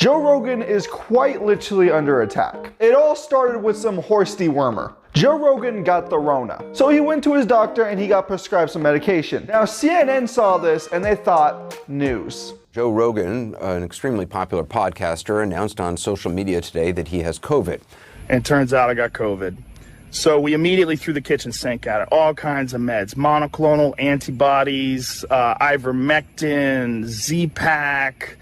Joe Rogan is quite literally under attack. It all started with some horse dewormer. Joe Rogan got the Rona, so he went to his doctor and he got prescribed some medication. Now CNN saw this and they thought, news. Joe Rogan, an extremely popular podcaster, announced on social media today that he has COVID. And it turns out I got COVID. So we immediately threw the kitchen sink at it. All kinds of meds, monoclonal antibodies, ivermectin, Z-Pak,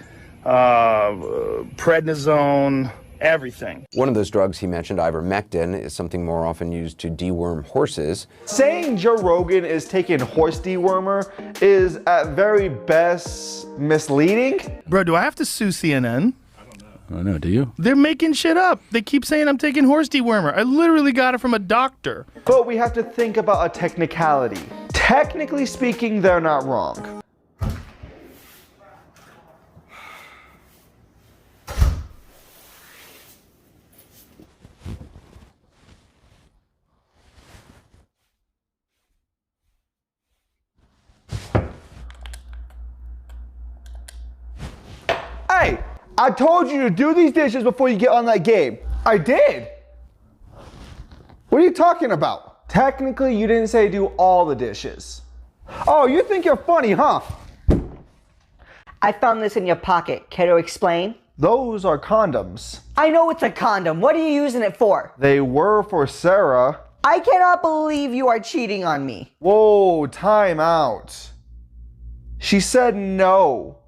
prednisone, everything. One of those drugs he mentioned, ivermectin, is something more often used to deworm horses. Saying Joe Rogan is taking horse dewormer is at very best misleading. Bro, do I have to sue CNN? I don't know, do you? They're making shit up. They keep saying I'm taking horse dewormer. I literally got it from a doctor. But we have to think about a technicality. Technically speaking, they're not wrong. Hey, I told you to do these dishes before you get on that game. I did. What are you talking about? Technically, you didn't say do all the dishes. Oh, you think you're funny, huh? I found this in your pocket. Care to explain? Those are condoms. I know it's a condom. What are you using it for? They were for Sarah. I cannot believe you are cheating on me. Whoa, time out. She said no.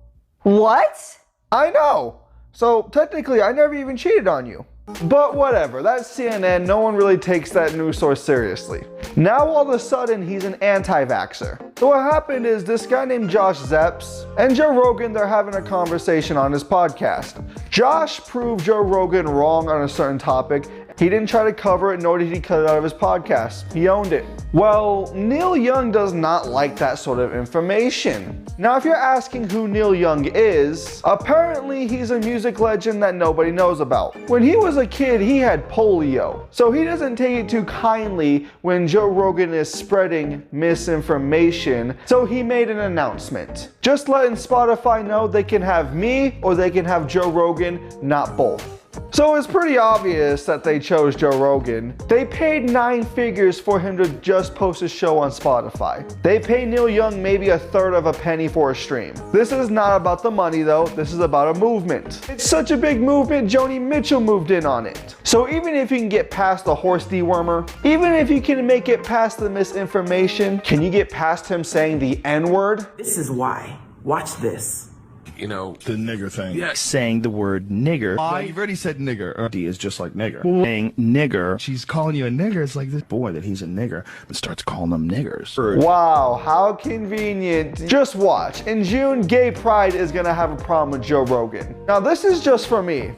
What? I know. So technically, I never even cheated on you. But whatever, that's CNN. No one really takes that news source seriously. Now all of a sudden, he's an anti-vaxxer. So what happened is this guy named Josh Zepps and Joe Rogan, they're having a conversation on his podcast. Josh proved Joe Rogan wrong on a certain topic. He didn't try to cover it, nor did he cut it out of his podcast. He owned it. Well, Neil Young does not like that sort of information. Now, if you're asking who Neil Young is, apparently he's a music legend that nobody knows about. When he was a kid, he had polio. So he doesn't take it too kindly when Joe Rogan is spreading misinformation. So he made an announcement. Just letting Spotify know they can have me or they can have Joe Rogan, not both. So it's pretty obvious that they chose Joe Rogan. They paid 9 figures for him to just post a show on Spotify. They pay Neil Young maybe a third of a penny for a stream. This is not about the money though, this is about a movement. It's such a big movement, Joni Mitchell moved in on it. So even if you can get past the horse dewormer, even if you can make it past the misinformation, can you get past him saying the N-word? This is why. Watch this. You know, The nigger thing. Yes. Saying the word nigger. Well, you've already said nigger. D is just like nigger. Saying nigger. She's calling you a nigger. It's like this boy that he's a nigger, but starts calling them niggers. Wow, how convenient. Just watch. In June, Gay Pride is gonna have a problem with Joe Rogan. Now this is just for me.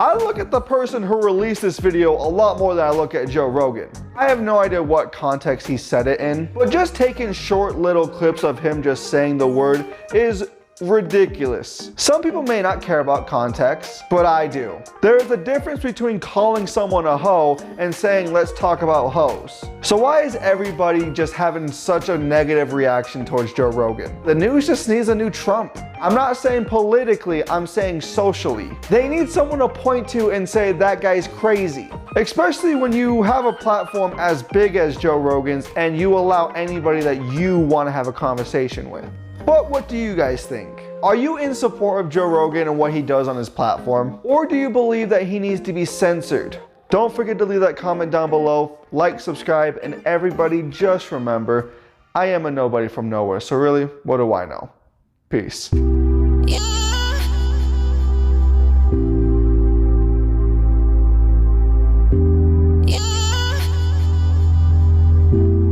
I look at the person who released this video a lot more than I look at Joe Rogan. I have no idea what context he said it in, but just taking short little clips of him just saying the word is ridiculous. Some people may not care about context, but I do. There is a difference between calling someone a hoe and saying let's talk about hoes. So why is everybody just having such a negative reaction towards Joe Rogan? The news just needs a new Trump. I'm not saying politically, I'm saying socially. They need someone to point to and say that guy's crazy. Especially when you have a platform as big as Joe Rogan's and you allow anybody that you want to have a conversation with. But what do you guys think? Are you in support of Joe Rogan and what he does on his platform? Or do you believe that he needs to be censored? Don't forget to leave that comment down below, like, subscribe, and everybody just remember, I am a nobody from nowhere, so really, what do I know? Peace. Yeah.